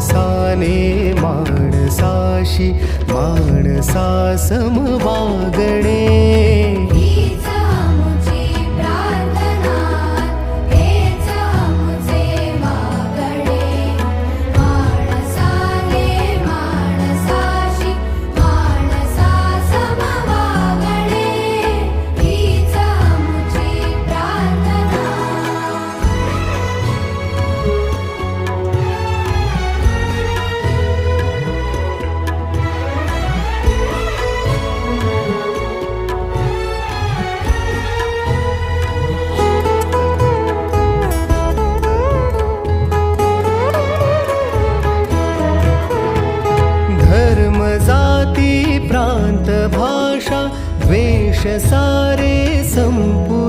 माणसाने माणसाशी माणसा सम वागणे. हीच आमुची प्रार्थना, हेच आमुचे मागणे. माणसाने माणसाशी माणसा सम वागणे. हीच आमुची प्रार्थना. धर्म जाती प्रांत भाषा द्वेष सारे संपू